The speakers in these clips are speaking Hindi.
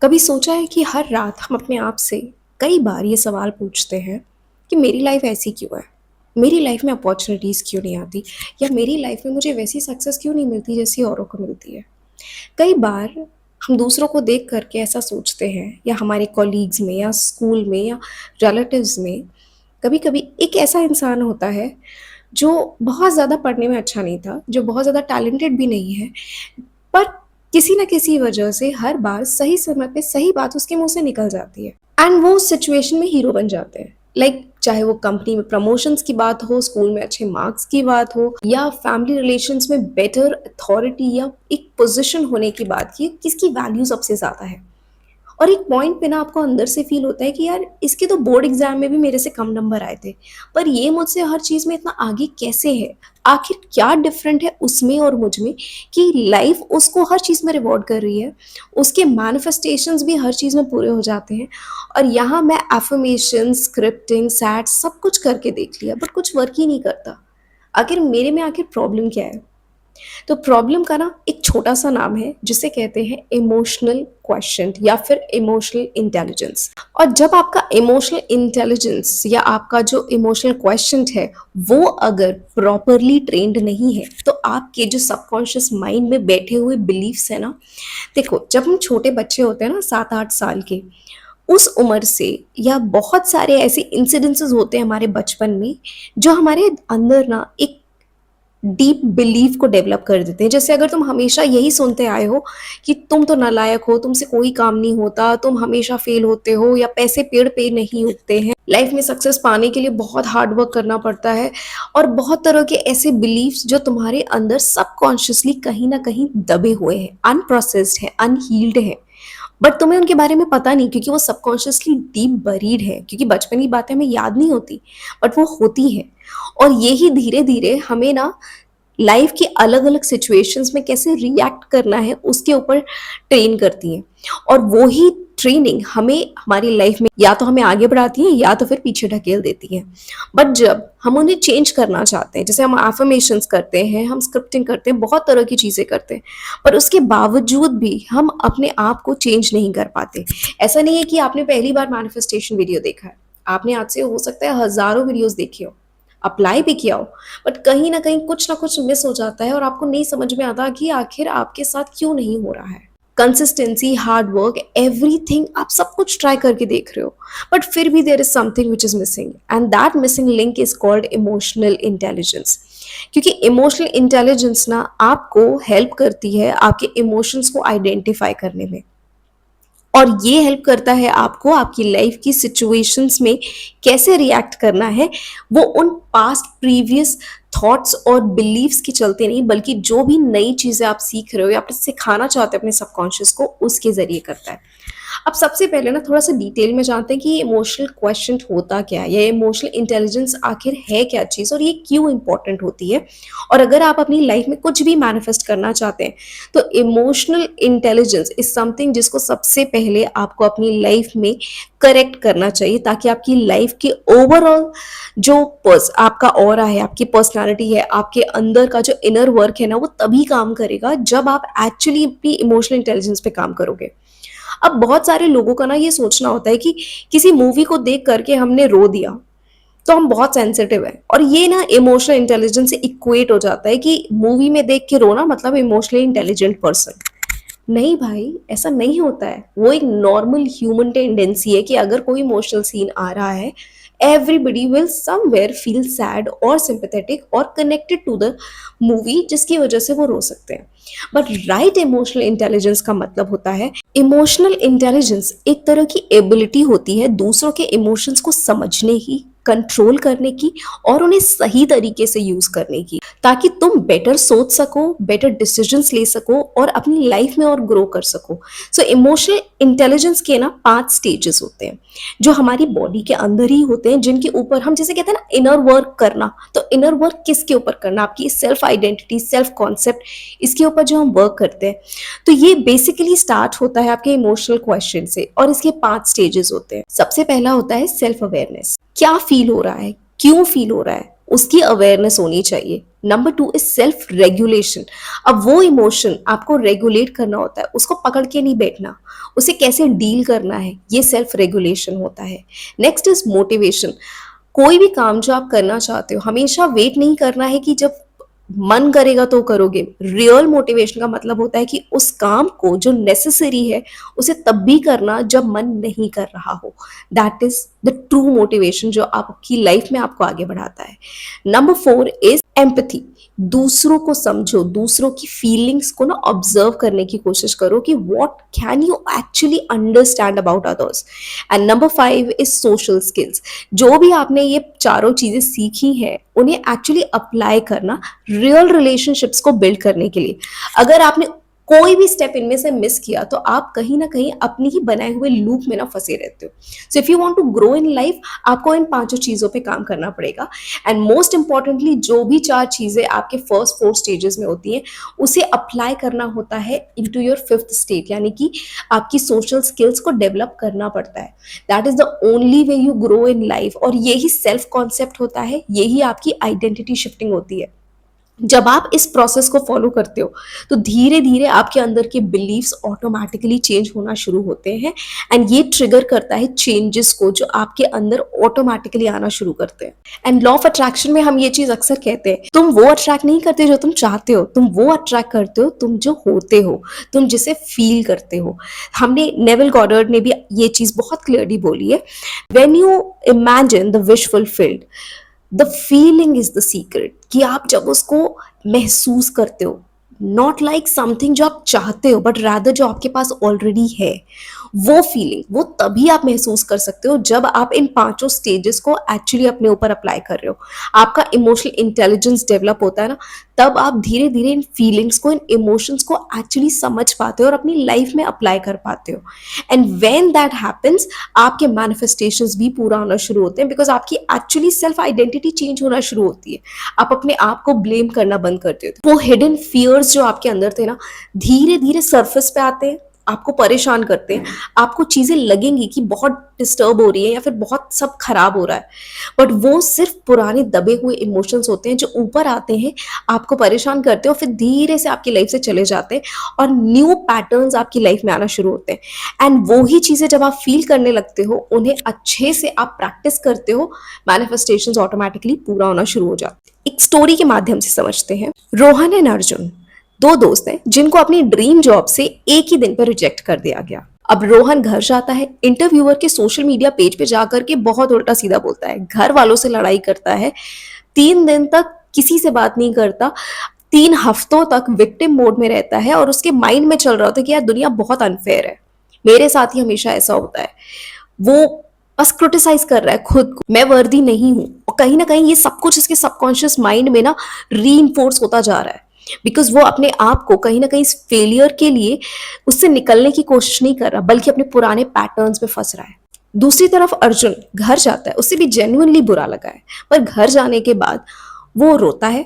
कभी सोचा है कि हर रात हम अपने आप से कई बार ये सवाल पूछते हैं कि मेरी लाइफ ऐसी क्यों है? मेरी लाइफ में अपॉर्चुनिटीज़ क्यों नहीं आती? या मेरी लाइफ में मुझे वैसी सक्सेस क्यों नहीं मिलती जैसी औरों को मिलती है? कई बार हम दूसरों को देख कर के ऐसा सोचते हैं या हमारे कॉलीग्स में या स्कूल में या रिलेटिव्स में कभी-कभी एक ऐसा इंसान होता है जो बहुत ज़्यादा पढ़ने में अच्छा नहीं था, जो बहुत ज़्यादा टैलेंटेड भी नहीं है, पर किसी न किसी वजह से हर बार सही समय पे सही बात उसके मुँह से निकल जाती है एंड वो उस सिचुएशन में हीरो बन जाते हैं। चाहे वो कंपनी में प्रमोशंस की बात हो, स्कूल में अच्छे मार्क्स की बात हो या फैमिली रिलेशंस में बेटर अथॉरिटी या एक पोज़ीशन होने की बात की, किसकी वैल्यू सबसे ज़्यादा है। और एक पॉइंट पे ना आपको अंदर से फ़ील होता है कि यार इसके तो बोर्ड एग्ज़ाम में भी मेरे से कम नंबर आए थे, पर ये मुझसे हर चीज़ में इतना आगे कैसे है? आखिर क्या डिफ़रेंट है उसमें और मुझ में कि लाइफ़ उसको हर चीज़ में रिवॉर्ड कर रही है, उसके मैनिफेस्टेशंस भी हर चीज़ में पूरे हो जाते हैं और यहाँ मैं अफ़र्मेशन, स्क्रिप्टिंग, सैट सब कुछ करके देख लिया बट कुछ वर्क ही नहीं करता। आखिर मेरे में आखिर प्रॉब्लम क्या है? तो प्रॉब्लम का ना एक छोटा-सा नाम है जिसे कहते हैं इमोशनल क्वोटिएंट या फिर इमोशनल इंटेलिजेंस। और जब आपका इमोशनल इंटेलिजेंस या आपका जो इमोशनल क्वोटिएंट है, वो अगर प्रॉपरली ट्रेन्ड नहीं है, तो आपके जो सबकॉन्शियस माइंड में बैठे हुए बिलीफ्स हैं ना, देखो जब हम छोटे बच्चे होते हैं ना 7-8 साल के, उस उम्र से या बहुत सारे ऐसे इंसिडेंसेस होते हैं हमारे बचपन में, जो हमारे अंदर ना एक डीप बिलीव को डेवलप कर देते हैं। जैसे अगर तुम हमेशा यही सुनते आए हो कि तुम तो नालायक हो, तुमसे कोई काम नहीं होता, तुम हमेशा फेल होते हो या पैसे पेड़ पे नहीं उगते हैं, लाइफ में सक्सेस पाने के लिए बहुत हार्ड वर्क करना पड़ता है और बहुत तरह के ऐसे बिलीव्स जो तुम्हारे अंदर सबकॉन्शियसली कहीं न कहीं दबे हुए हैं, अनप्रोसेस्ड हैं, अनहील्ड हैं। बट तुम्हें उनके बारे में पता नहीं क्योंकि वो सबकॉन्शियसली डीप बरीड है, क्योंकि बचपन की बातें हमें याद नहीं होती, बट वो होती हैं। और यही धीरे-धीरे हमें ना लाइफ की अलग-अलग सिचुएशंस में कैसे रिएक्ट करना है उसके ऊपर ट्रेन करती हैं। और वो ही ट्रेनिंग हमें हमारी लाइफ में या तो हमें आगे बढ़ाती है या तो फिर पीछे ढकेल देती है। बट जब हम उन्हें चेंज करना चाहते हैं, जैसे हम अफ़र्मेशंस करते हैं, हम स्क्रिप्टिंग करते हैं, बहुत तरह की चीज़ें करते हैं, पर उसके बावजूद भी हम अपने आप को चेंज नहीं कर पाते। ऐसा नहीं है कि आपने पहली बार मैनिफेस्टेशन वीडियो देखा है, आपने आज से हो सकता है हज़ारों वीडियोज़ देखे हो, अप्लाई भी किया हो, बट कहीं न कहीं कुछ न कुछ मिस हो जाता है और आपको नहीं समझ में आता कि आखिर आपके साथ क्यों नहीं हो रहा है। कंसिस्टेंसी, हार्ड वर्क, एवरीथिंग आप सब कुछ ट्राई करके देख रहे हो, बट फिर भी there is something which is missing and that missing link is called emotional intelligence. क्योंकि इमोशनल इंटेलिजेंस ना आपको हेल्प करती है आपके इमोशंस को आइडेंटिफाई करने में। और ये हेल्प करता है आपको आपकी लाइफ की सिचुएशंस में कैसे रिएक्ट करना है, वो उन पास्ट प्रीवियस थॉट्स और बिलीव्स के चलते नहीं, बल्कि जो भी नई चीज़ें आप सीख रहे हो या आप सिखाना चाहते हो अपने सबकॉन्शियस को, उसके ज़रिए करता है। अब सबसे पहले ना थोड़ा-सा डिटेल में जानते हैं कि ये इमोशनल क्वोटिएंट होता क्या है? या इमोशनल इंटेलिजेंस आखिर है क्या चीज़ और ये क्यों इम्पोर्टेंट होती है? और अगर आप अपनी लाइफ में कुछ भी मैनिफेस्ट करना चाहते हैं, तो इमोशनल इंटेलिजेंस इज़ समथिंग जिसको सबसे पहले आपको अपनी लाइफ में करेक्ट करना चाहिए, ताकि आपकी लाइफ के ओवरऑल जो आपका ऑरा है, आपकी पर्सनैलिटी है, आपके अंदर का जो इनर वर्क है ना, वो तभी काम करेगा जब आप एक्चुअली अपनी इमोशनल इंटेलिजेंस पे काम करोगे। अब बहुत सारे लोगों का ना ये सोचना होता है कि किसी मूवी को देख करके हमने रो दिया, तो हम बहुत सेंसिटिव हैं और ये ना इमोशनल इंटेलिजेंस से इक्वेट हो जाता है कि मूवी में देख के रोना मतलब इमोशनली इंटेलिजेंट पर्सन। नहीं भाई, ऐसा नहीं होता है। वो एक नॉर्मल ह्यूमन टेंडेंसी है कि अगर कोई इमोशनल सीन आ रहा है, everybody will somewhere feel sad और सिंपैथेटिक और कनेक्टेड टू द मूवी, जिसकी वजह से वो रो सकते हैं। बट राइट इमोशनल इंटेलिजेंस का मतलब होता है, इमोशनल इंटेलिजेंस एक तरह की एबिलिटी होती है दूसरों के इमोशंस को समझने की, कंट्रोल करने की और उन्हें सही तरीके से यूज करने की, ताकि तुम बेटर सोच सको, बेटर डिसीजंस ले सको और अपनी लाइफ में और ग्रो कर सको। सो इमोशनल इंटेलिजेंस के ना 5 स्टेजेस होते हैं जो हमारी बॉडी के अंदर ही होते हैं, जिनके ऊपर हम जैसे कहते हैं ना इनर वर्क करना। तो इनर वर्क किसके ऊपर करना? आपकी सेल्फ आइडेंटिटी, सेल्फ कॉन्सेप्ट, इसके ऊपर जो हम वर्क करते हैं। तो ये बेसिकली स्टार्ट होता है आपके इमोशनल क्वेश्चन से और इसके 5 स्टेजेस होते हैं। सबसे पहला होता है सेल्फ अवेयरनेस। क्या फील हो रहा है, क्यों फील हो रहा है, उसकी अवेयरनेस होनी चाहिए। Number 2 is self regulation. अब वो इमोशन आपको रेगुलेट करना होता है, उसको पकड़ के नहीं बैठना, उसे कैसे डील करना है, ये सेल्फ रेगुलेशन होता है। Next is motivation. कोई भी काम जो आप करना चाहते हो, हमेशा वेट नहीं करना है कि जब मन करेगा तो करोगे। रियल मोटिवेशन का मतलब होता है कि उस काम को जो नेसेसरी है उसे तब भी करना जब मन नहीं कर रहा हो। That is the true motivation जो आपकी लाइफ में आपको आगे बढ़ाता है। Number 4 is empathy. दूसरों को समझो, दूसरों की फीलिंग्स को ना ऑब्जर्व करने की कोशिश करो कि what can you actually understand about others. And number 5 is social skills. जो भी आपने ये चारों चीजें सीखी हैं उन्हें एक्चुअली अप्लाई करना रियल रिलेशनशिप्स को बिल्ड करने के लिए। अगर आपने कोई भी स्टेप इनमें से मिस किया तो आप कहीं ना कहीं अपनी ही बनाए हुए लूप में ना फंसे रहते हो। So if you want to grow in life, आपको इन पांचों चीजों पे काम करना पड़ेगा। एंड मोस्ट इंपॉर्टेंटली, जो भी चार चीजें आपके फर्स्ट 4 स्टेजेस में होती हैं उसे अप्लाई करना होता है इनटू योर 5th स्टेज, यानी कि आपकी सोशल स्किल्स को डेवलप करना पड़ता है। That is the only way you grow in life. और यही सेल्फ कॉन्सेप्ट होता है, यही आपकी आइडेंटिटी शिफ्टिंग होती है। जब आप इस प्रोसेस को फॉलो करते हो तो धीरे धीरे आपके अंदर के बिलीव्स ऑटोमेटिकली चेंज होना शुरू होते हैं। एंड ये ट्रिगर करता है चेंजेस को जो आपके अंदर ऑटोमेटिकली आना शुरू करते हैं। एंड लॉ ऑफ अट्रैक्शन में हम ये चीज अक्सर कहते हैं, तुम वो अट्रैक्ट नहीं करते जो तुम चाहते हो, तुम वो अट्रैक्ट करते हो तुम जो होते हो, तुम जिसे फील करते हो। हमने नेविल गॉडर्ड ने भी ये चीज बहुत क्लियरली बोली है, when you imagine the wish fulfilled, the feeling is the secret. कि आप जब उसको महसूस करते हो, नॉट लाइक समथिंग जो आप चाहते हो बट रादर जो आपके पास ऑलरेडी है, वो फीलिंग वो तभी आप महसूस कर सकते हो जब आप इन पांचों स्टेजेस को एक्चुअली अपने ऊपर अप्लाई कर रहे हो। आपका इमोशनल इंटेलिजेंस डेवलप होता है ना, तब आप धीरे धीरे इन फीलिंग्स को, इन इमोशंस को एक्चुअली समझ पाते हो और अपनी लाइफ में अप्लाई कर पाते हो। एंड व्हेन दैट हैपेंस, आपके मैनिफेस्टेशंस भी पूरा होना शुरू होते हैं, बिकॉज आपकी एक्चुअली सेल्फ आइडेंटिटी चेंज होना शुरू होती है। आप अपने आप को ब्लेम करना बंद करते हो। वो हिडन फियर्स जो आपके अंदर थे ना, धीरे धीरे सरफेस पे आते हैं, आपको परेशान करते हैं। आपको चीजें लगेंगी कि बहुत डिस्टर्ब हो रही है या फिर बहुत सब खराब हो रहा है, बट वो सिर्फ पुराने दबे हुए इमोशंस होते हैं जो ऊपर आते हैं, आपको परेशान करते हैं और फिर धीरे से आपकी लाइफ से चले जाते हैं और न्यू पैटर्न्स आपकी लाइफ में आना शुरू होते हैं। एंड वो ही चीजें जब आप फील करने लगते हो, उन्हें अच्छे से आप प्रैक्टिस करते हो, मैनिफेस्टेशंस ऑटोमेटिकली पूरा होना शुरू हो जाते हैं। एक स्टोरी के माध्यम से समझते हैं। रोहन एंड अर्जुन 2 दोस्त हैं जिनको अपनी ड्रीम जॉब से एक ही दिन पर रिजेक्ट कर दिया गया। अब रोहन घर जाता है, इंटरव्यूअर के सोशल मीडिया पेज पे जाकर के बहुत उल्टा सीधा बोलता है, घर वालों से लड़ाई करता है, 3 दिन तक किसी से बात नहीं करता, 3 हफ्तों तक विक्टिम मोड में रहता है और उसके माइंड में चल रहा होता है कि यार दुनिया बहुत अनफेयर है, मेरे साथ ही हमेशा ऐसा होता है। वो बस क्रिटिसाइज कर रहा है खुद को, मैं वर्दी नहीं हूं। और कहीं ना कहीं ये सब कुछ इसके सबकॉन्शियस माइंड में ना रीइंफोर्स होता जा रहा है, बिकॉज वो अपने आप को कहीं ना कहीं इस फेलियर के लिए उससे निकलने की कोशिश नहीं कर रहा, बल्कि अपने पुराने पैटर्न्स में फंस रहा है। दूसरी तरफ अर्जुन घर जाता है, उसे भी जेन्युइनली बुरा लगा है, पर घर जाने के बाद वो रोता है,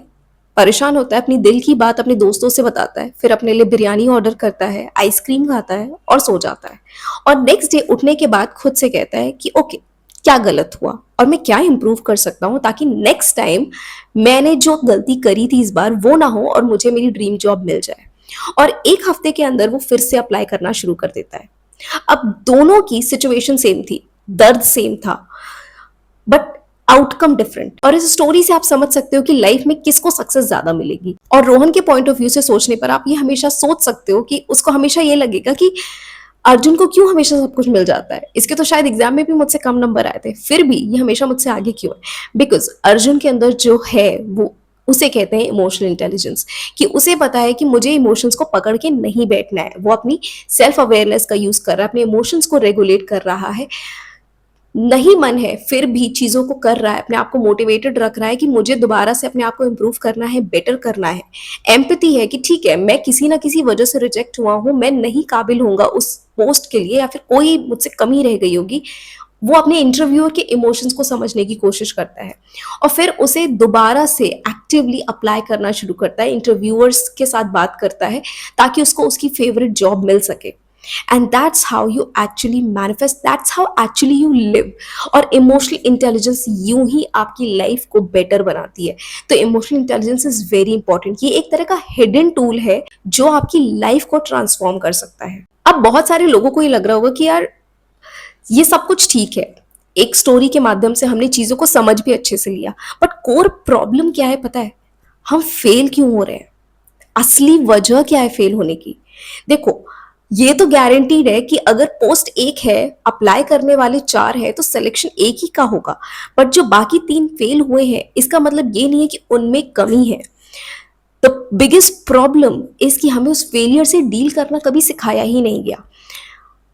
परेशान होता है, अपनी दिल की बात अपने दोस्तों से बताता है, फिर अपने लिए बिरयानी ऑर्डर करता है, आइसक्रीम खाता है और सो जाता है। और नेक्स्ट डे उठने के बाद खुद से कहता है कि ओके, क्या गलत हुआ और मैं क्या इंप्रूव कर सकता हूं ताकि नेक्स्ट टाइम मैंने जो गलती करी थी इस बार वो ना हो और मुझे मेरी ड्रीम जॉब मिल जाए। और 1 हफ्ते के अंदर वो फिर से अप्लाई करना शुरू कर देता है। अब दोनों की सिचुएशन सेम थी, दर्द सेम था, बट आउटकम डिफरेंट। और इस स्टोरी से आप समझ सकते हो कि लाइफ में किसको सक्सेस ज्यादा मिलेगी। और रोहन के पॉइंट ऑफ व्यू से सोचने पर आप ये हमेशा सोच सकते हो कि उसको हमेशा ये लगेगा कि अर्जुन को क्यों हमेशा सब कुछ मिल जाता है, इसके तो शायद एग्जाम में भी मुझसे कम नंबर आए थे, फिर भी ये हमेशा मुझसे आगे क्यों है। बिकॉज अर्जुन के अंदर जो है वो उसे कहते हैं इमोशनल इंटेलिजेंस, कि उसे पता है कि मुझे इमोशंस को पकड़ के नहीं बैठना है। वो अपनी सेल्फ अवेयरनेस का यूज कर रहा है, अपने इमोशंस को रेगुलेट कर रहा है, नहीं मन है फिर भी चीजों को कर रहा है, अपने आप को मोटिवेटेड रख रहा है कि मुझे दोबारा से अपने आप को इम्प्रूव करना है, बेटर करना है। एम्पैथी है कि ठीक है, मैं किसी ना किसी वजह से रिजेक्ट हुआ हूं, मैं नहीं काबिल होऊंगा उस पोस्ट के लिए, या फिर कोई मुझसे कमी रह गई होगी। वो अपने इंटरव्यूअर के इमोशंस को समझने की कोशिश करता है और फिर उसे दोबारा से एक्टिवली अप्लाई करना शुरू करता है, इंटरव्यूअर्स के साथ बात करता है ताकि उसको उसकी फेवरेट जॉब मिल सके। And that's how you actually manifest, that's how actually you live. और इमोशनल इंटेलिजेंस यूं ही आपकी लाइफ को बेटर बनाती है। तो emotional intelligence is very important. ये एक तरह का हिडन टूल है जो आपकी लाइफ को ट्रांसफॉर्म कर सकता है। अब बहुत सारे लोगों को ये लग रहा होगा कि यार ये सब कुछ ठीक है, एक स्टोरी के माध्यम से हमने चीजों को समझ भी अच्छे से लिया, बट कोर प्रॉब्लम क्या है पता है? हम फेल क्यों हो रहे हैं? असली वजह क्या है फेल होने की? देखो, ये तो गारंटीड है कि अगर पोस्ट एक है, अप्लाई करने वाले चार है, तो सिलेक्शन एक ही का होगा। बट जो बाकी तीन फेल हुए हैं, इसका मतलब ये नहीं है कि उनमें कमी है। द बिगेस्ट प्रॉब्लम इज कि हमें उस फेलियर से डील करना कभी सिखाया ही नहीं गया।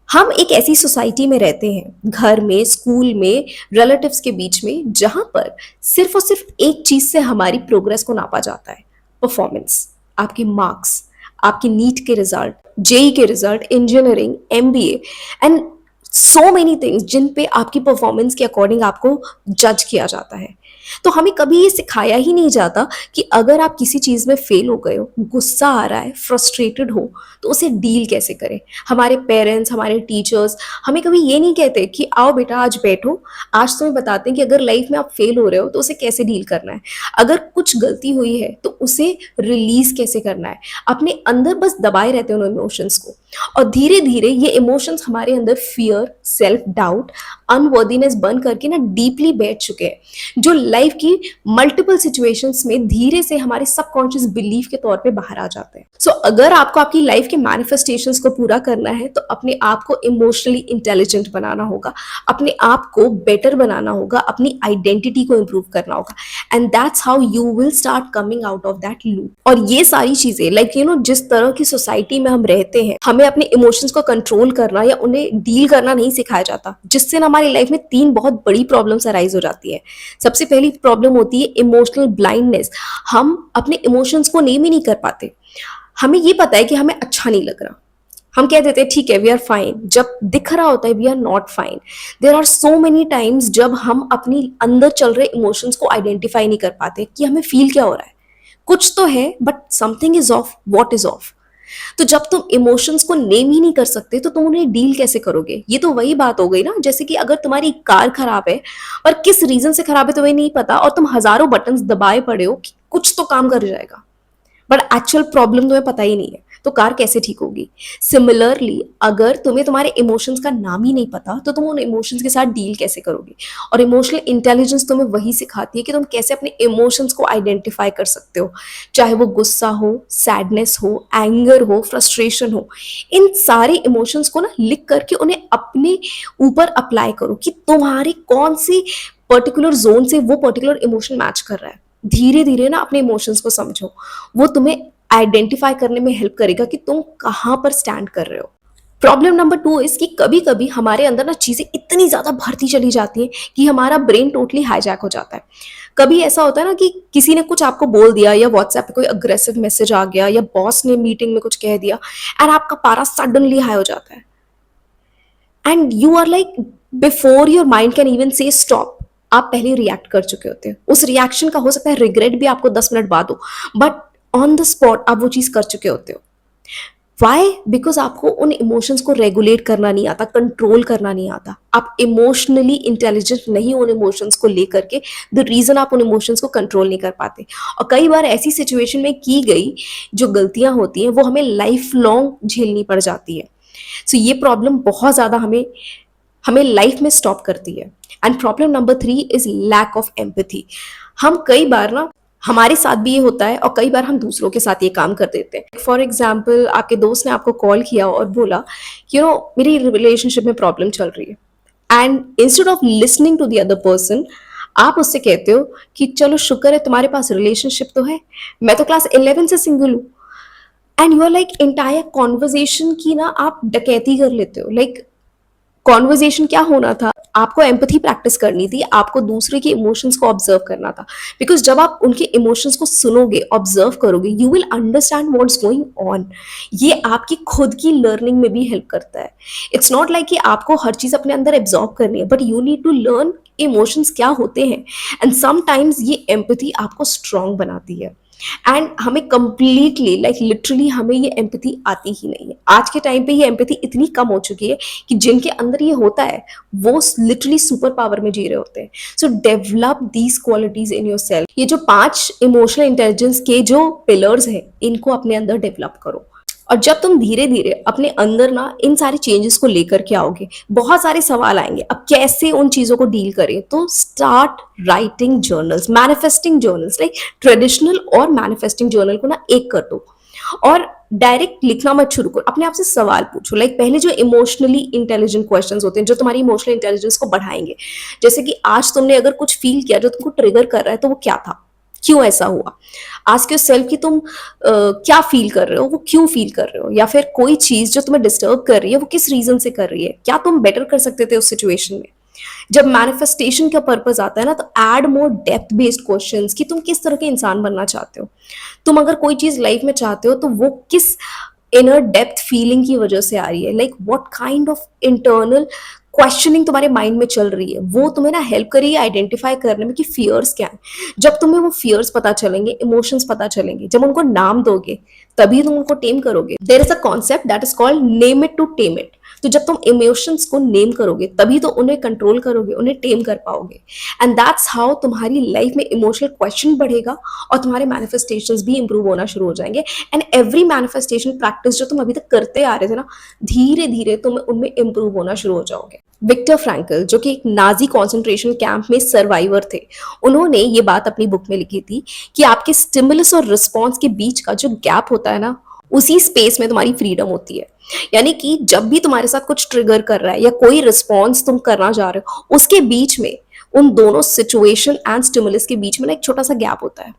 हम एक ऐसी सोसाइटी में रहते हैं, घर में, स्कूल में, रिलेटिव्स के बीच में, जहां पर सिर्फ और सिर्फ एक चीज से हमारी प्रोग्रेस को नापा जाता है, परफॉर्मेंस। आपके मार्क्स, आपके नीट के रिजल्ट, जेई के result, engineering, MBA and so many things जिन पे आपकी परफॉर्मेंस के अकॉर्डिंग आपको जज किया जाता है। तो हमें कभी ये सिखाया ही नहीं जाता कि अगर आप किसी चीज में फेल हो गए हो, गुस्सा आ रहा है, फ्रस्ट्रेटेड हो, तो उसे डील कैसे करें। हमारे पेरेंट्स, हमारे टीचर्स हमें कभी ये नहीं कहते कि आओ बेटा आज बैठो, आज तुम्हें बताते हैं कि अगर लाइफ में आप फेल हो रहे हो तो उसे कैसे डील करना है, अगर कुछ गलती हुई है तो उसे रिलीज कैसे करना है। अपने अंदर बस दबाए रहते हैं उन इमोशंस को, और धीरे धीरे ये इमोशंस हमारे अंदर फियर, सेल्फ डाउट, अनवर्दीनेस बन करके ना डीपली बैठ चुके हैं, जो लाइफ की मल्टीपल सिचुएशंस में धीरे से हमारे सबकॉन्शियस बिलीफ के तौर पे बाहर आ जाते हैं। सो अगर आपको आपकी लाइफ के मैनिफेस्टेशंस को पूरा करना है तो अपने आप को इमोशनली इंटेलिजेंट बनाना होगा, अपने आप को बेटर बनाना होगा, अपनी आइडेंटिटी को इंप्रूव करना होगा, and that's how you will start coming out of that loop. और ये सारी चीजें लाइक जिस तरह की सोसाइटी में हम रहते हैं, हमें अपने इमोशंस को कंट्रोल करना या उन्हें डील करना नहीं सिखाया जाता, जिससे ना हमारी लाइफ में तीन बहुत बड़ी प्रॉब्लम्स अराइज हो जाती है। सबसे पहली प्रॉब्लम होती है इमोशनल ब्लाइंडनेस। हम अपने इमोशंस को नेम ही नहीं कर पाते। हमें ये पता है कि हमें अच्छा नहीं लग रहा, हम कह देते हैं ठीक है वी आर फाइन, जब दिख रहा होता है we are not fine. There are so many times जब हम अपनी अंदर चल रहे इमोशंस को आइडेंटिफाई नहीं कर पाते कि हमें फील क्या हो रहा है। कुछ तो है but something is of, what is of. तो जब तुम इमोशंस को नेम ही नहीं कर सकते तो तुम उन्हें डील कैसे करोगे? ये तो वही बात हो गई ना, जैसे कि अगर तुम्हारी कार खराब है और किस रीजन से खराब है तुम्हें नहीं पता, और तुम हजारों बटन्स दबाए पड़े हो कि कुछ तो काम कर जाएगा, बट एक्चुअल प्रॉब्लम तुम्हें पता ही नहीं है, तो कार कैसे ठीक होगी? सिमिलरली अगर तुम्हें तुम्हारे इमोशंस का नाम ही नहीं पता तो तुम उन इमोशंस के साथ डील कैसे करोगे? और इमोशनल इंटेलिजेंस तुम्हें वही सिखाती है कि तुम कैसे अपने इमोशंस को आइडेंटिफाई कर सकते हो, चाहे वो गुस्सा हो, सैडनेस हो, एंगर हो, फ्रस्ट्रेशन हो। इन सारे इमोशंस को ना लिख करके उन्हें अपने ऊपर अप्लाई करो कि तुम्हारे कौन सी पर्टिकुलर जोन से वो पर्टिकुलर इमोशन मैच कर रहा है। धीरे धीरे ना अपने इमोशंस को समझो, वो तुम्हें आइडेंटिफाई करने में हेल्प करेगा कि तुम कहां पर स्टैंड कर रहे हो। प्रॉब्लम नंबर 2 इज कि कभी कभी हमारे अंदर ना चीजें इतनी ज्यादा भरती चली जाती हैं कि हमारा ब्रेन टोटली हाईजैक हो जाता है। कभी ऐसा होता है ना कि किसी ने कुछ आपको बोल दिया, या व्हाट्सएप पे कोई अग्रेसिव मैसेज आ गया, या बॉस ने मीटिंग में कुछ कह दिया, एंड आपका पारा सडनली हाई हो जाता है, and you are like, before your mind can even say stop, आप पहले रिएक्ट कर चुके होते हो। उस रिएक्शन का हो सकता है रिग्रेट भी आपको 10 मिनट बाद हो, बट ऑन द स्पॉट आप वो चीज कर चुके होते हो। वाई? बिकॉज आपको उन इमोशंस को रेगुलेट करना नहीं आता, कंट्रोल करना नहीं आता। आप इमोशनली इंटेलिजेंट नहीं उन इमोशंस को लेकर के, द रीजन आप उन इमोशंस को कंट्रोल नहीं कर पाते। और कई बार ऐसी सिचुएशन में की गई जो गलतियां होती हैं वो हमें लाइफ लॉन्ग झेलनी पड़ जाती है। सो ये प्रॉब्लम बहुत ज्यादा हमें हमें लाइफ में स्टॉप करती है। And problem number 3 is lack of empathy. हम कई बार ना, हमारे साथ भी ये होता है और कई बार हम दूसरों के साथ ये काम कर देते हैं। फॉर एग्जाम्पल, आपके दोस्त ने आपको कॉल किया और बोला मेरी रिलेशनशिप में प्रॉब्लम चल रही है, and instead of listening to the other person आप उससे कहते हो कि चलो शुक्र है तुम्हारे पास रिलेशनशिप तो है, मैं तो क्लास 11 से सिंगल हूँ। And you are like entire conversation की ना आप डकैती कर लेते हो। लाइक कॉन्वर्जेशन क्या होना था, आपको एम्पैथी प्रैक्टिस करनी थी, आपको दूसरे के इमोशंस को ऑब्जर्व करना था। बिकॉज जब आप उनके इमोशंस को सुनोगे, ऑब्जर्व करोगे, you will understand what's going on. ये आपकी खुद की लर्निंग में भी हेल्प करता है। इट्स नॉट लाइक कि आपको हर चीज अपने अंदर एब्जॉर्व करनी है, but you need to learn emotions क्या होते हैं, एंड समटाइम्स ये एम्पैथी आपको स्ट्रांग बनाती है। एंड हमें कंप्लीटली लाइक लिटरली हमें ये एम्पैथी आती ही नहीं है। आज के टाइम पे ये एम्पैथी इतनी कम हो चुकी है कि जिनके अंदर ये होता है वो लिटरली सुपर पावर में जी रहे होते हैं। सो develop these qualities in your self. ये जो 5 इमोशनल इंटेलिजेंस के जो पिलर्स हैं इनको अपने अंदर डेवलप करो। और जब तुम धीरे धीरे अपने अंदर ना इन सारे चेंजेस को लेकर के आओगे, बहुत सारे सवाल आएंगे अब कैसे उन चीजों को डील करें। तो start writing journals, manifesting journals, like traditional और मैनिफेस्टिंग जर्नल को ना एक कर दो और डायरेक्ट लिखना मत शुरू करो। अपने आप से सवाल पूछो, लाइक पहले जो इमोशनली इंटेलिजेंट क्वेश्चंस होते हैं जो तुम्हारी इमोशनल इंटेलिजेंस को बढ़ाएंगे, जैसे कि आज तुमने अगर कुछ फील किया जो तुमको ट्रिगर कर रहा है तो वो क्या था, क्यों ऐसा हुआ। आस्क योरसेल्फ कि तुम क्या फील कर रहे हो, वो क्यों फील कर रहे हो, या फिर कोई चीज जो तुम्हें डिस्टर्ब कर रही है वो किस रीजन से कर रही है, क्या तुम बेटर कर सकते थे उस सिचुएशन में। जब मैनिफेस्टेशन का पर्पस आता है ना तो add more depth based questions कि तुम किस तरह के इंसान बनना चाहते हो। तुम अगर कोई चीज लाइफ में चाहते हो तो वो किस इनर डेप्थ फीलिंग की वजह से आ रही है, like what kind of internal questioning तुम्हारे माइंड में चल रही है, वो तुम्हें ना हेल्प करेगी आइडेंटिफाई करने में कि फियर्स क्या है। जब तुम्हें वो फियर्स पता चलेंगे, इमोशंस पता चलेंगे, जब उनको नाम दोगे तभी तुम उनको टेम करोगे। There is a concept that is called name it to tame it. तो जब तुम इमोशंस को नेम करोगे तभी तो उन्हें कंट्रोल करोगे, उन्हें टेम कर पाओगे। एंड दैट्स हाउ तुम्हारी लाइफ में इमोशनल क्वेश्चन बढ़ेगा और तुम्हारे मैनिफेस्टेशंस भी इंप्रूव होना शुरू हो जाएंगे। एंड एवरी मैनिफेस्टेशन प्रैक्टिस जो तुम अभी तक करते आ रहे थे ना, धीरे धीरे तुम उनमें इंप्रूव होना शुरू हो जाओगे। विक्टर फ्रैंकल जो कि एक नाजी कॉन्सेंट्रेशन कैंप में सर्वाइवर थे, उन्होंने ये बात अपनी बुक में लिखी थी कि आपके स्टिमुलस और रिस्पॉन्स के बीच का जो गैप होता है ना, उसी स्पेस में तुम्हारी फ्रीडम होती है। यानी कि जब भी तुम्हारे साथ कुछ ट्रिगर कर रहा है या कोई रिस्पॉन्स तुम करना चाह रहे हो, उसके बीच में उन दोनों सिचुएशन एंड स्टिमुलस के बीच में ना एक छोटा सा गैप होता है।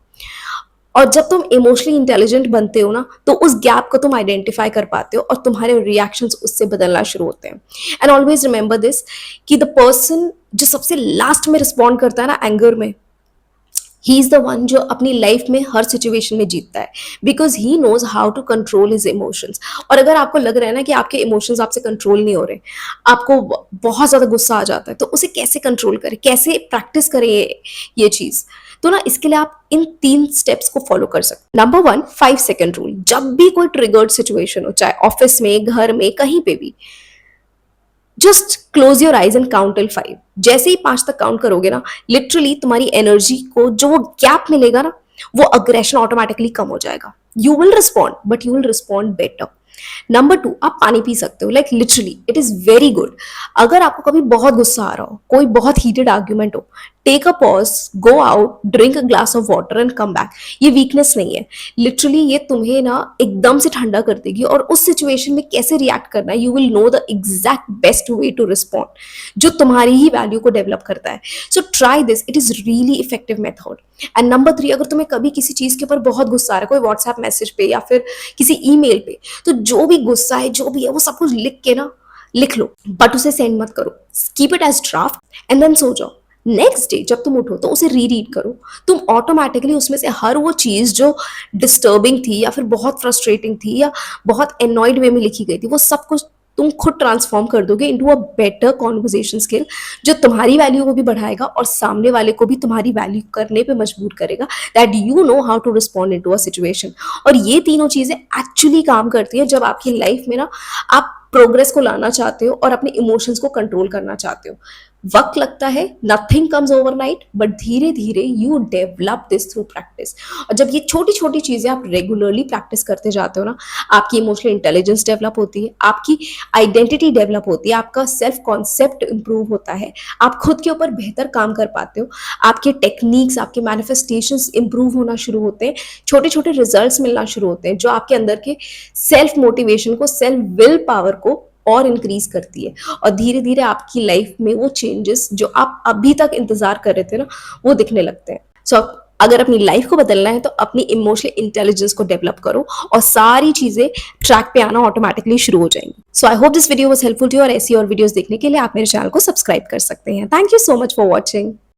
और जब तुम इमोशनली इंटेलिजेंट बनते हो ना तो उस गैप को तुम आइडेंटिफाई कर पाते हो और तुम्हारे रिएक्शंस उससे बदलना शुरू होते हैं। एंड ऑलवेज रिमेंबर दिस कि द पर्सन जो सबसे लास्ट में रिस्पॉन्ड करता है ना एंगर में, ही इज द वन जो अपनी लाइफ में हर सिचुएशन में जीतता है, because he knows how to control his emotions. और अगर आपको लग रहा है ना कि आपके इमोशंस आपसे कंट्रोल नहीं हो रहे, आपको बहुत ज्यादा गुस्सा आ जाता है, तो उसे कैसे कंट्रोल करें, कैसे प्रैक्टिस करें ये चीज। तो ना इसके लिए आप इन 3 स्टेप्स को फॉलो कर सकते हैं। Number 1, 5 second rule. जब भी कोई ट्रिगर्ड सिचुएशन हो, चाहे ऑफिस में, घर में, कहीं पे भी, just close your eyes and count till 5। जैसे ही 5 तक काउंट करोगे ना, लिटरली तुम्हारी एनर्जी को जो वो गैप मिलेगा ना, वो अग्रेशन ऑटोमेटिकली कम हो जाएगा। You will respond but you will respond better. Number 2, आप पानी पी सकते हो, like literally it is very good. अगर आपको कभी बहुत गुस्सा आ रहा हो, कोई बहुत हीटेड आर्ग्यूमेंट हो, take a pause, go out, drink a glass of water and come back. ये वीकनेस नहीं है, लिटरली ये तुम्हें ना एकदम से ठंडा कर देगी और उस सिचुएशन में कैसे रिएक्ट करना है, you will know the exact best way to respond, जो तुम्हारी ही वैल्यू को डेवलप करता है। So try this, it is really effective method. And number 3, अगर तुम्हें कभी किसी चीज के ऊपर बहुत गुस्सा आ रहा है, कोई व्हाट्सएप मैसेज पे या फिर किसी ईमेल पे, तो जो भी गुस्सा है, जो भी है, वो सब कुछ लिख के ना लिख लो, बट उसे सेंड मत करो। Keep it as draft and then सो जाओ। नेक्स्ट डे जब तुम उठो तो उसे रीड करो। तुम ऑटोमेटिकली उसमें से हर वो चीज जो डिस्टर्बिंग थी या फिर बहुत फ्रस्ट्रेटिंग थी या बहुत एनॉयड वे में लिखी गई थी, वो सब कुछ तुम खुद ट्रांसफॉर्म कर दोगे into a better conversation skill, जो तुम्हारी वैल्यू को भी बढ़ाएगा और सामने वाले को भी तुम्हारी वैल्यू करने पे मजबूर करेगा, that you know how to respond into a situation. और ये तीनों चीजें एक्चुअली काम करती है जब आपकी लाइफ में ना आप प्रोग्रेस को लाना चाहते हो और अपने इमोशंस को कंट्रोल करना चाहते हो। वक्त लगता है, नथिंग कम्स ओवरनाइट, बट धीरे धीरे you develop this through practice. और जब ये छोटी छोटी चीजें आप रेगुलरली प्रैक्टिस करते जाते हो ना, आपकी इमोशनल इंटेलिजेंस डेवलप होती है, आपकी आइडेंटिटी डेवलप होती है, आपका सेल्फ कॉन्सेप्ट इंप्रूव होता है, आप खुद के ऊपर बेहतर काम कर पाते हो, आपके टेक्निक्स, आपके मैनिफेस्टेशंस इंप्रूव होना शुरू होते हैं, छोटे छोटे रिजल्ट्स मिलना शुरू होते हैं, जो आपके अंदर के सेल्फ मोटिवेशन को, सेल्फ विल पावर को और इंक्रीज करती है। और धीरे धीरे आपकी लाइफ में वो चेंजेस जो आप अभी तक इंतजार कर रहे थे ना, वो दिखने लगते हैं। सो अगर अपनी लाइफ को बदलना है तो अपनी इमोशनल इंटेलिजेंस को डेवलप करो और सारी चीजें ट्रैक पे आना ऑटोमेटिकली शुरू हो जाएंगी। So I hope this video was helpful to you, और ऐसी और वीडियोस देखने के लिए आप मेरे चैनल को सब्सक्राइब कर सकते हैं। Thank you so much for watching.